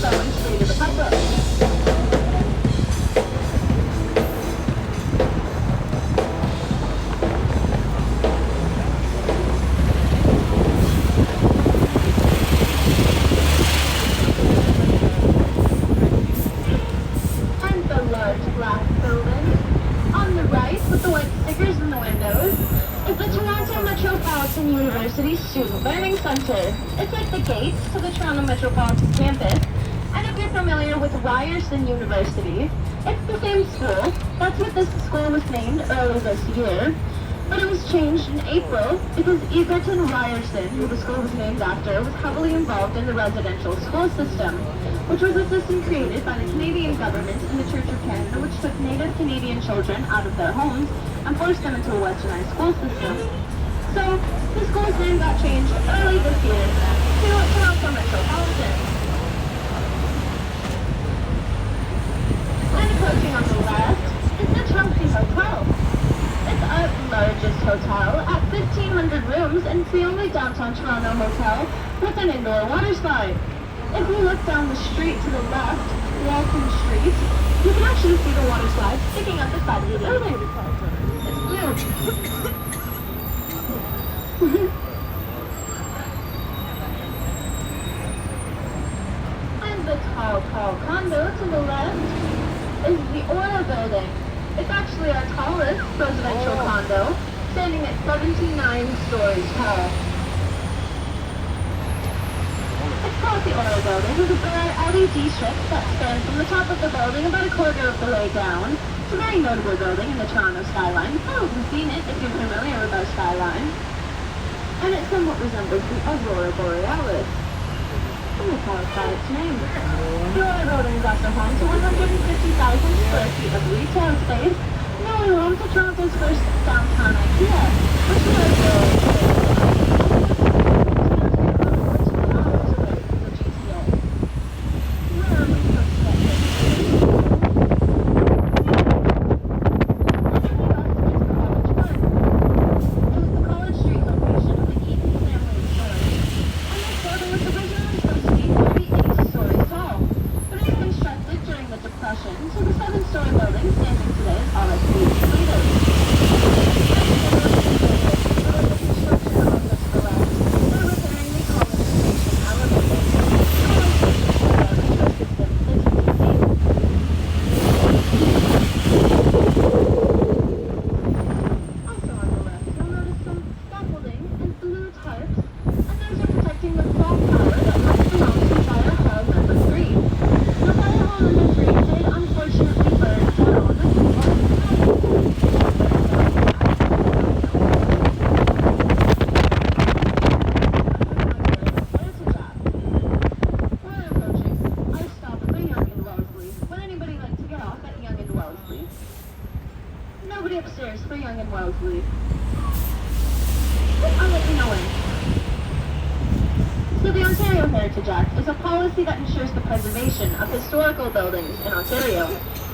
going free to the public. And the large glass building on the right with the white stickers in the windows is the Toronto Metropolitan University Student Learning Centre. It's like the gates to the Toronto Metropolitan Campus. And if you're familiar with Ryerson University, it's the same school. That's what this school was named early this year. But it was changed in April because Egerton Ryerson, who the school was named after, was heavily involved in the residential school system, which was a system created by the Canadian government and the Church of Canada, which took Native Canadian children out of their homes and forced them into a westernized school system. So, the school's name got changed early this year to Toronto Metropolitan. And approaching on the left is the Chelsea Hotel. It's our largest hotel at 1,500 rooms, and it's the only downtown Toronto hotel with an indoor water slide. If you look down the street to the left, Walton Street, you can actually see the water slide sticking up the side of the building. It's blue. And the tall condo to the left is the Aura building. It's actually our tallest residential condo, standing at 79 stories tall. It's called the Aura building with a bare LED strip that spans from the top of the building about a quarter of the way down. It's a very notable building in the Toronto skyline. You've probably seen it if you're familiar with our skyline. And it somewhat resembles the Aurora Borealis. And that's how it's got its name. The Aura building is also home to 150,000 square feet of retail space, and only home to Toronto's first downtown IKEA, which was so the 7-story building standing today is all that's being completed. Nobody upstairs for Young and Wellesley. I'll let you know when. So the Ontario Heritage Act is a policy that ensures the preservation of historical buildings in Ontario.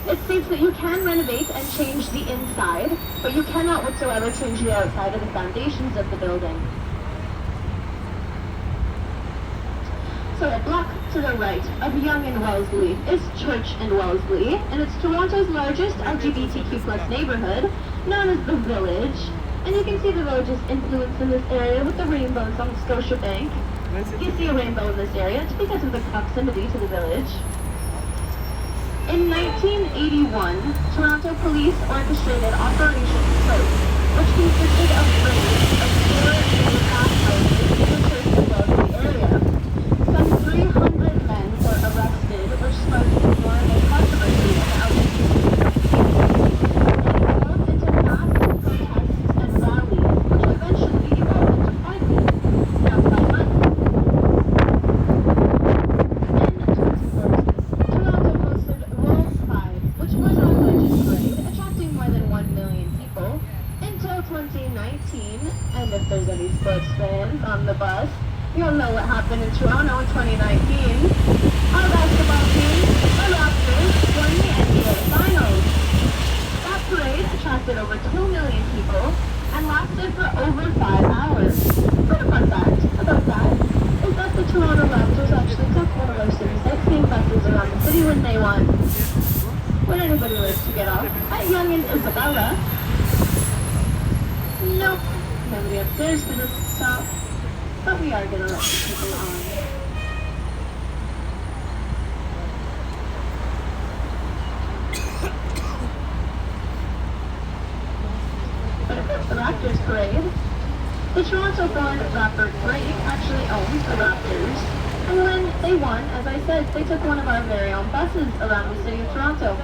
It states that you can renovate and change the inside, but you cannot whatsoever change the outside of the foundations of the building. So a block to the right of Yonge and Wellesley is Church and Wellesley, and it's Toronto's largest LGBTQ+ neighborhood, known as the Village. And you can see the Village's influence in this area with the rainbows on Scotiabank. You see a rainbow in this area, it's because of the proximity to the Village. In 1981, Toronto police orchestrated Operation Soap, which consisted of raids of 4 neighborhood houses in the Church and Wellesley area. Some 300 men were arrested, which sparked enormous controversy in the LGBT community. It evolved into massive protests and rallies, which eventually evolved into Pride Week, now Pride Month. In 2014, Toronto hosted World Pride, which was a legend parade, attracting more than 1 million people, until 2019, and if there's any sports fans on the bus, you'll know what happened in Toronto in 2019. Our basketball team, the Raptors, won the NBA Finals. That parade attracted over 2 million people and lasted for over 5 hours. But a fun fact about that is that the Toronto Raptors actually took one of our Citysightseeing buses young and Isabella. Nope, nobody upstairs for this stop, but we are gonna let the people on. But it's the Raptors parade. The Toronto-born rapper Drake actually owns the Raptors, and when they won, as I said, they took one of our very own buses around the city of Toronto.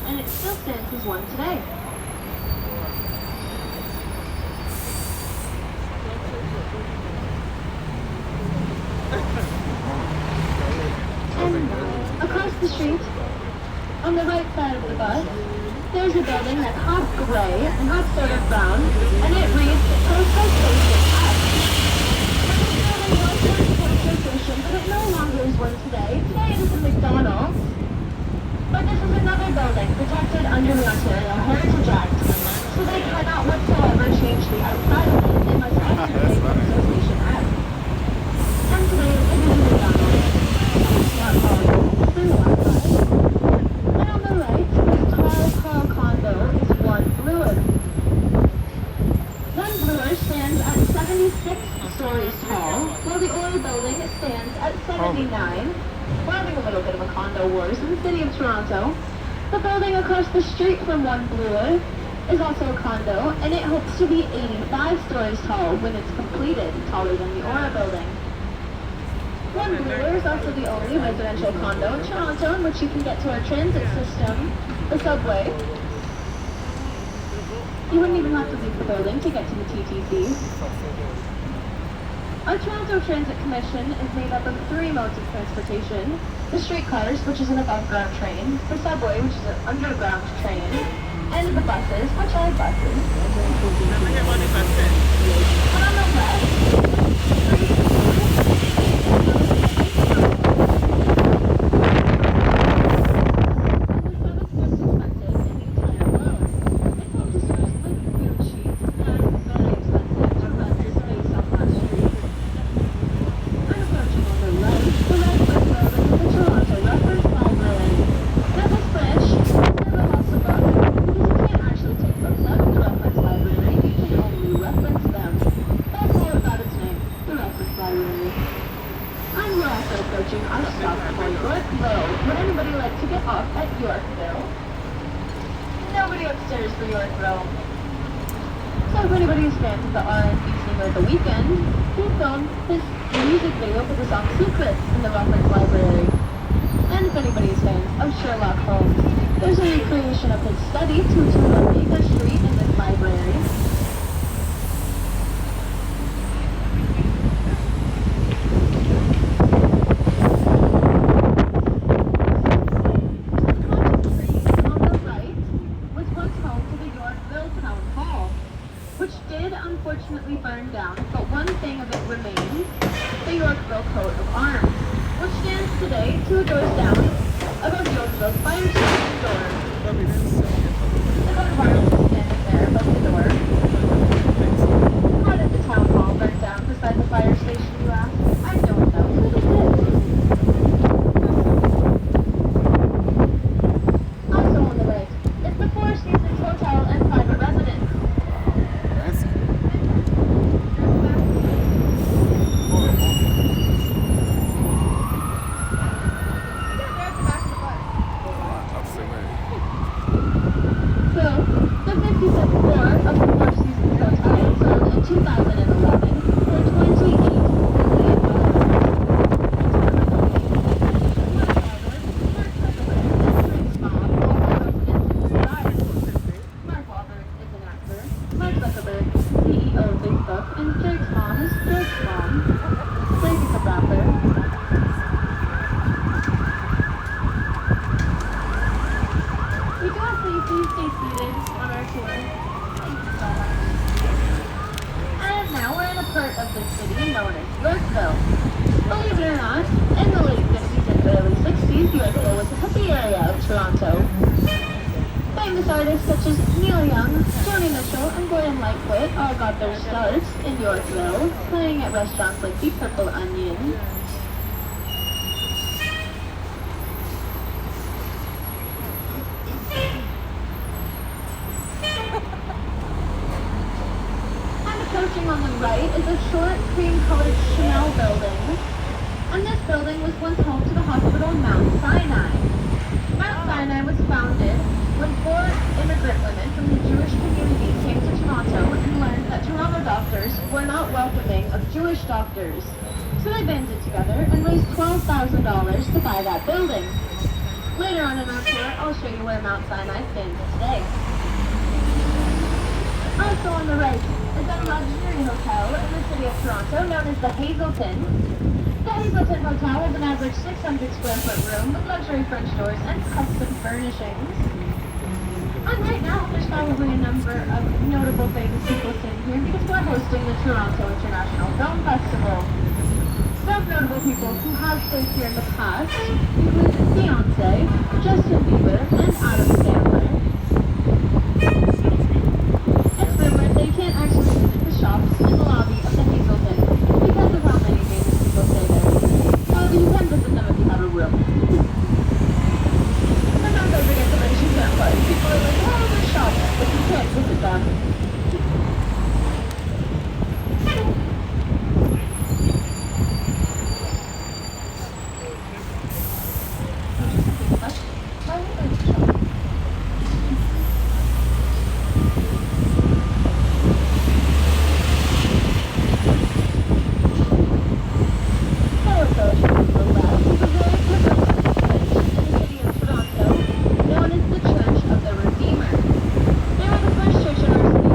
And it still stands as one today. And across the street, on the right side of the bus, there's a building that's half gray and half sort of brown, and it reads Postal Station F. This building was once a postal station, but it no longer is one today. Today it is a McDonald's. But this is another building protected under the Ontario Heritage Act, so they cannot whatsoever change the outside of it. They must execute Association Act. And today it is a McDonald's. It's not horrible. It's through Wi-Fi. And on the right, this tall condo is one Bloor. One Bloor stands at 76 stories tall, while the oil building stands at 79. We're having a little bit of a condo wars in the city of Toronto. The building across the street from One Bloor is also a condo, and it hopes to be 85 stories tall when it's completed, taller than the Aura building. One Bloor is also the only residential condo in Toronto in which you can get to our transit system, the subway. You wouldn't even have to leave the building to get to the TTC. Our Toronto Transit Commission is made up of 3 modes of transportation: the streetcars, which is an above-ground train, the subway, which is an underground train, and the buses, which are buses. And on the left, which did unfortunately burn down, but one thing of it remains, the Yorkville coat of arms, which stands today 2 doors down above Yorkville's fire station door. The coat of arms is standing there above the door. How did the town hall burn down beside the fire station, you ask? I don't know, but it did. Also on the right is the Four Seasons Hotel and private residence. Fancy. So, the 57th floor of the Four Seasons Hotel sold in 2011 for $28 Mark Wahlberg is an actor. Mark Zuckerberg, CEO of Facebook, and Drake's mom is Drake's mom. Drake is a rapper. We do ask that you please stay seated on our tour. Thank you so much. And now we're in a part of the city known as Yorkville. Believe it or not, in the late 50s and early 60s, Yorkville was a hippie area of Toronto. Famous artists such as Neil Young, Joni Mitchell, and Gordon Lightfoot all got their starts in Yorkville, playing at restaurants like the Purple Onion. And approaching on the right is a short, cream-colored Chanel building. And this building was once home to the hospital Mount Sinai. Mount Sinai was founded when 4 immigrant women from the Jewish community came to Toronto and learned that Toronto doctors were not welcoming of Jewish doctors. So they banded together and raised $12,000 to buy that building. Later on in our tour, I'll show you where Mount Sinai stands today. Also on the right is a luxury hotel in the city of Toronto known as the Hazelton. The Hazelton Hotel has an average 600 square foot room with luxury French doors and custom furnishings. And right now, there's probably a number of notable famous people sitting here because we're hosting the Toronto International Film Festival. Some notable people who have stayed here in the past include Beyonce, Justin Bieber, and Adam Sandler. It's rumored that you can't actually visit the shops in the lobby of the Hazelton because of how many famous people stay there. However, you can visit them if you have a room. Sometimes I forget to mention that part. People are like, oh, there's shops, but you can't visit them. Why would there be shops? Known as the Church of the Redeemer. They were the first church in our city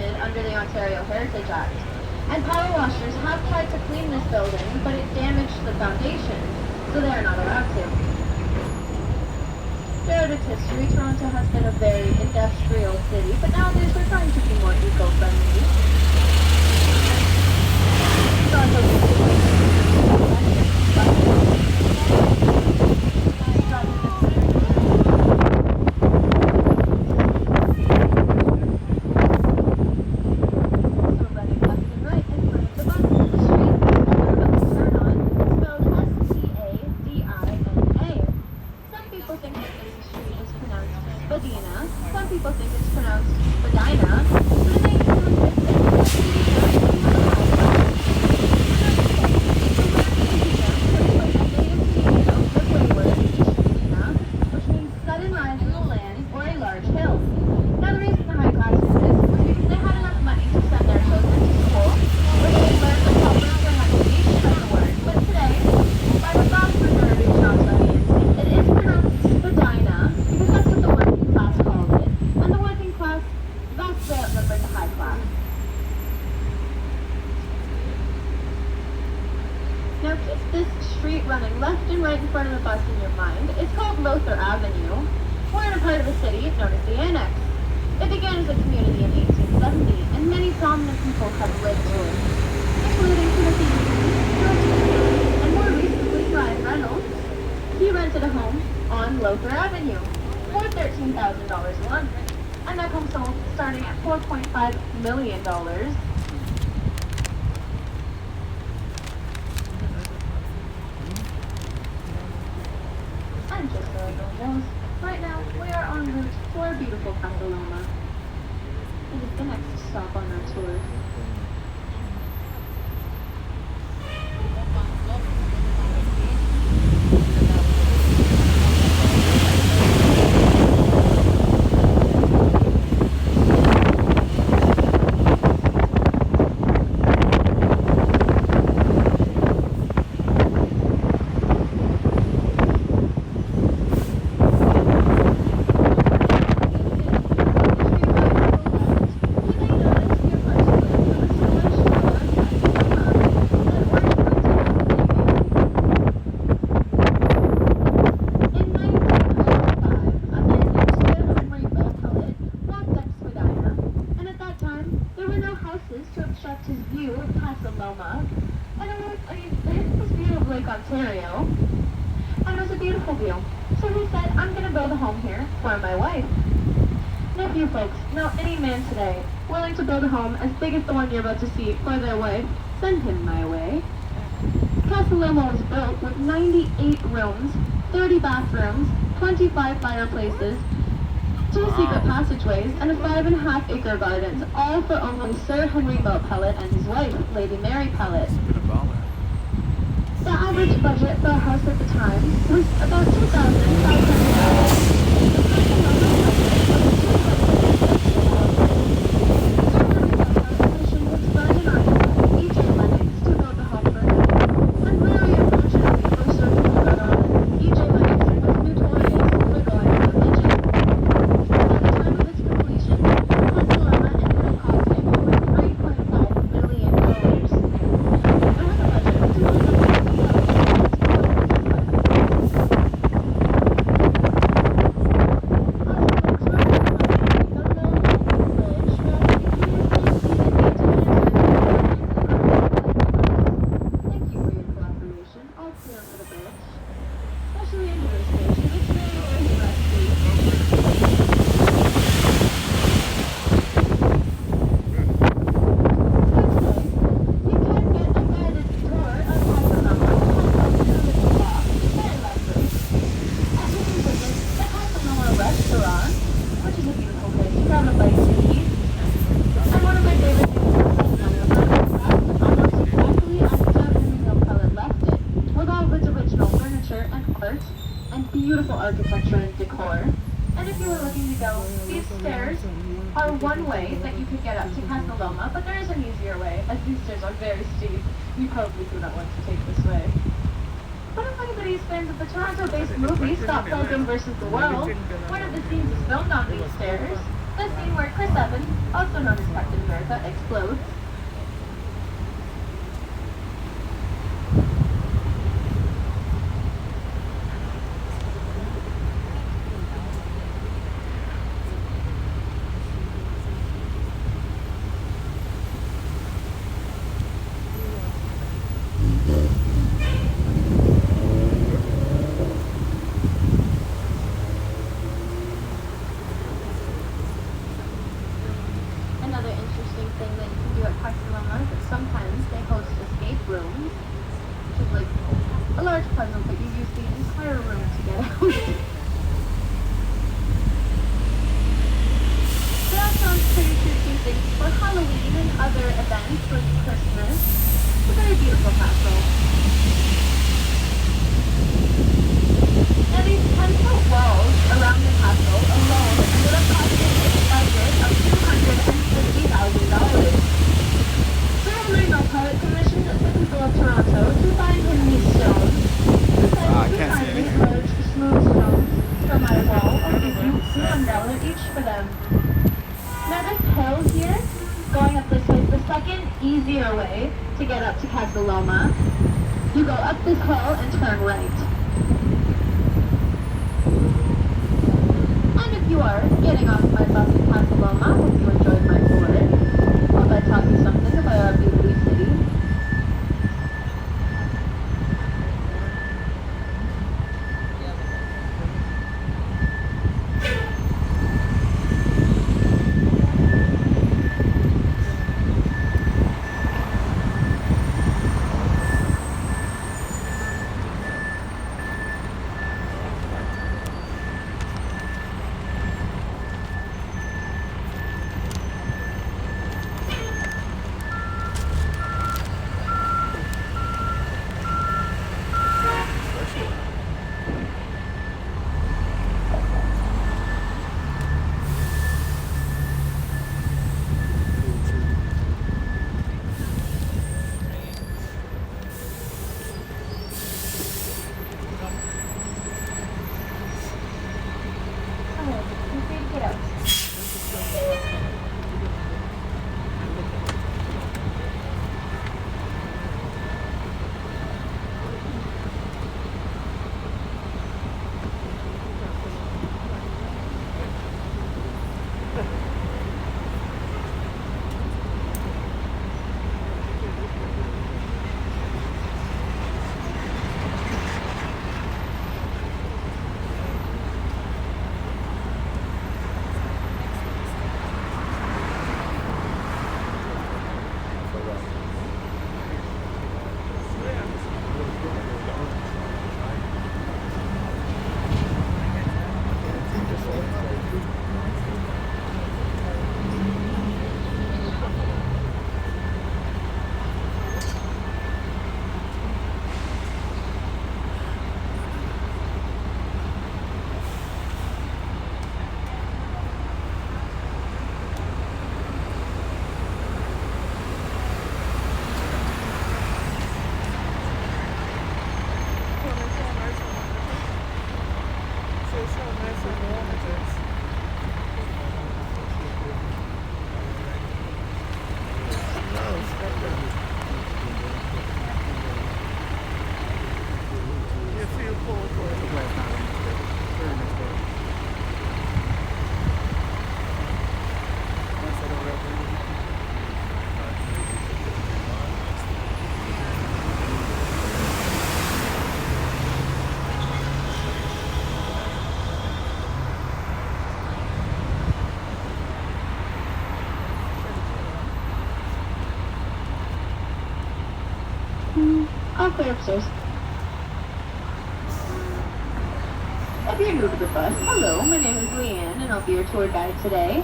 protected under the Ontario Heritage Act. And power washers have tried to clean this building, but it damaged the foundation, so they are not allowed to. Throughout its history, Toronto has been a very industrial city, but nowadays we're trying to be more eco-friendly. Some people think it's pronounced vagina, but it makes which means sudden rise in the land or a large hill. Now the reason the high class did this was because they had enough money to send their children to school, where they learned the proper pronunciation of the word. But today, by the vast majority of Torontoians, it is pronounced vagina because that's what the working class called it. And the working class, that's the outnumbered the high class. Now keep this street running left and right in front of the bus in your mind. It's called Lother Avenue. We're in a part of the city known as the Annex. It began as a community in 1870, and many prominent people have lived here, including Timothy George, and more recently Ryan Reynolds. He rented a home on Lother Avenue for $13,000 a month, and that home sold starting at $4.5 million. And just so everyone knows, right now we are en route to our beautiful Casa Loma. It is the next stop on our tour. To obstruct his view of Casa Loma, and it was view of Lake Ontario, and it was a beautiful view. So he said, I'm going to build a home here for my wife. Now if you folks know any man today willing to build a home as big as the one you're about to see for their wife, send him my way. Casa Loma was built with 98 rooms, 30 bathrooms, 25 fireplaces, 2 secret passageways, and a 5.5-acre gardens, all for only Sir Henry Moe Pellet and his wife, Lady Mary Pellet. The average budget for a house at the time was about $2,500. Beautiful architecture and decor. And if you were looking to go, these stairs are one way that you could get up to Casa Loma, but there is an easier way, as these stairs are very steep. You probably do not want to take this way. But if anybody is fans of the Toronto-based movie Stop Pilgrim vs. the World, one of the scenes is filmed on these stairs. The scene where Chris Evans, also known as Captain America, explodes. Another interesting thing that you can do at Barcelona is that sometimes they host escape rooms, which is like a large puzzle, but you use the entire room to get out. So that sounds pretty confusing for Halloween and other events like Christmas. It's a very beautiful castle. Now these 10-foot walls around the castle alone ended up costing a budget of $250,000. Cyril Pilot commissioned the people of Toronto to find him these stones. I can't see anything. Large, smooth stones from my wall. I'll give you $1 each for them. Now this hill here, going up this way, is the second easier way to get up to Casa Loma. You go up this hill and turn right. And if you are getting off my bus in Casa Loma, I hope you enjoyed my tour. Hope I taught you something about our beautiful city. I'll clear upstairs. If you're new to the bus, hello, my name is Leanne, and I'll be your tour guide today.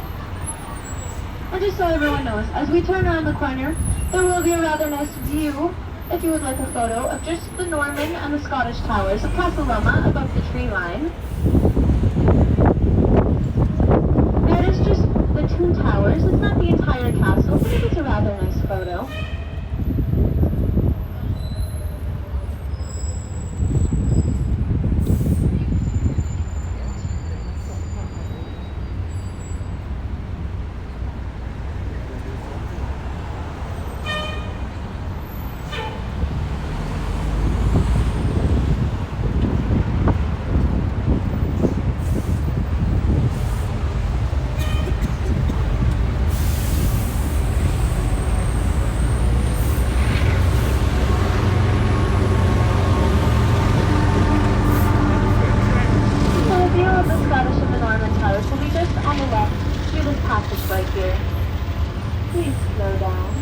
And just so everyone knows, as we turn around the corner, there will be a rather nice view, if you would like a photo, of just the Norman and the Scottish towers of Casa Loma above the tree line. That is just the two towers. It's not the entire castle, but it is a rather nice photo. Please slow down.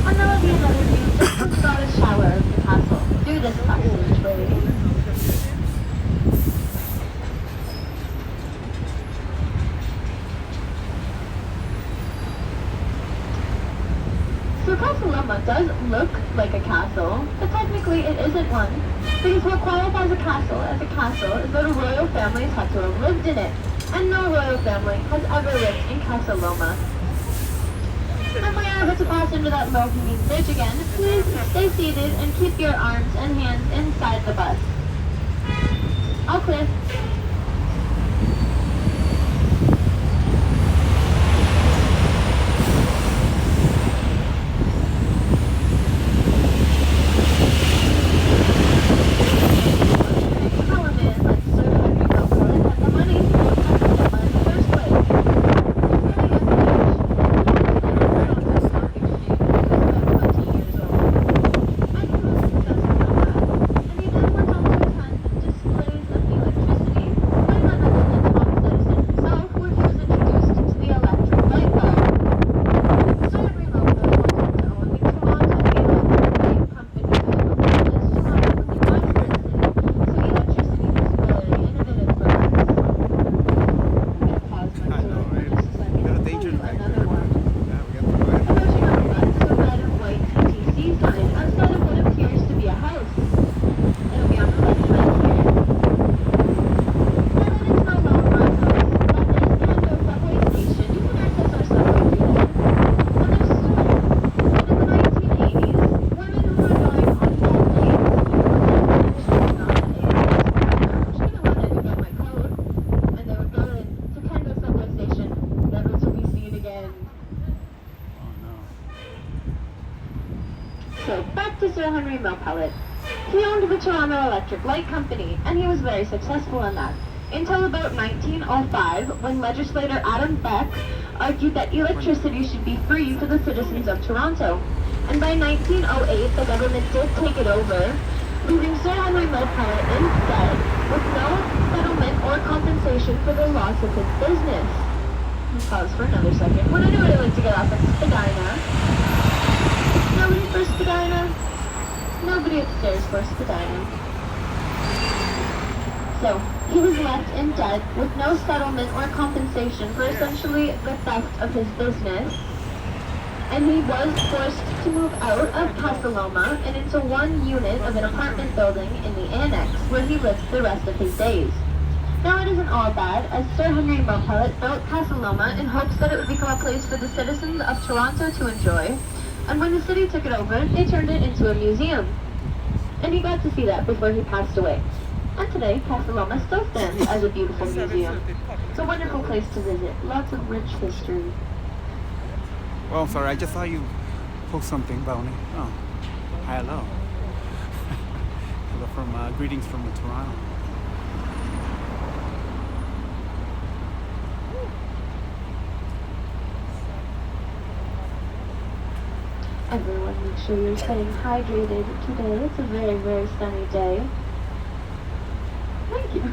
On there will be another view just from about a shower of the castle through this passageway. So Castle Loma does look like a castle, but technically it isn't one, because what qualifies a castle is that a royal family has had to have lived in it, and no royal family has ever lived in Castle Loma. And when you're able to pass into that low-hanging bridge again, please stay seated and keep your arms and hands inside the bus. All clear. So, back to Sir Henry Millpellet. He owned the Toronto Electric Light Company, and he was very successful in that. Until about 1905, when legislator Adam Beck argued that electricity should be free for the citizens of Toronto. And by 1908, the government did take it over, leaving Sir Henry Millpellet instead with no settlement or compensation for the loss of his business. I'll pause for another second. Would anybody like to get off at Spadina? Nobody for Spadina? Nobody upstairs for Spadina. So, he was left in debt with no settlement or compensation for essentially the theft of his business. And he was forced to move out of Castle Loma and into one unit of an apartment building in the annex, where he lived the rest of his days. Now, it isn't all bad, as Sir Henry Millpellet built Castle Loma in hopes that it would become a place for the citizens of Toronto to enjoy. And when the city took it over, they turned it into a museum. And he got to see that before he passed away. And today, Castle Loma still stands as a beautiful museum. It's a wonderful place to visit. Lots of rich history. Well, I'm sorry, I just saw you post something about me. Oh, hello. Hello from, greetings from Toronto. Everyone, make sure you're staying hydrated today. It's a very, very sunny day. Thank you.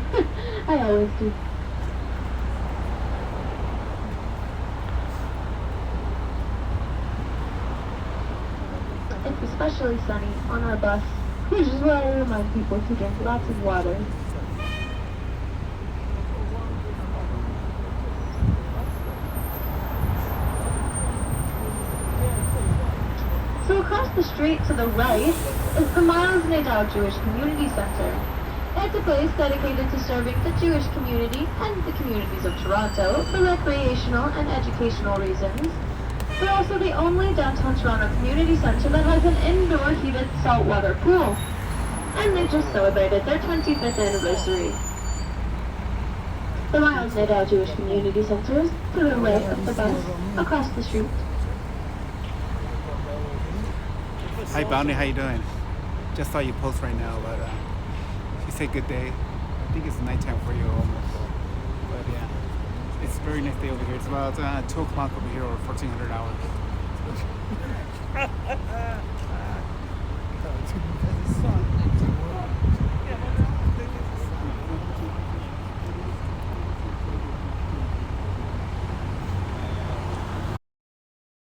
I always do. It's especially sunny on our bus, which is why I remind people to drink lots of water. So across the street to the right is the Miles Nadal Jewish Community Center. It's a place dedicated to serving the Jewish community and the communities of Toronto for recreational and educational reasons. They're also the only downtown Toronto community center that has an indoor heated saltwater pool. And they just celebrated their 25th anniversary. The Miles Nadal Jewish Community Center is to the right of the bus, across the street. Hi, Bounty, how you doing? Just saw you post right now, but you say good day. I think it's nighttime for you almost. But yeah, it's a very nice day over here. It's about 2 o'clock over here, or 1400 hours.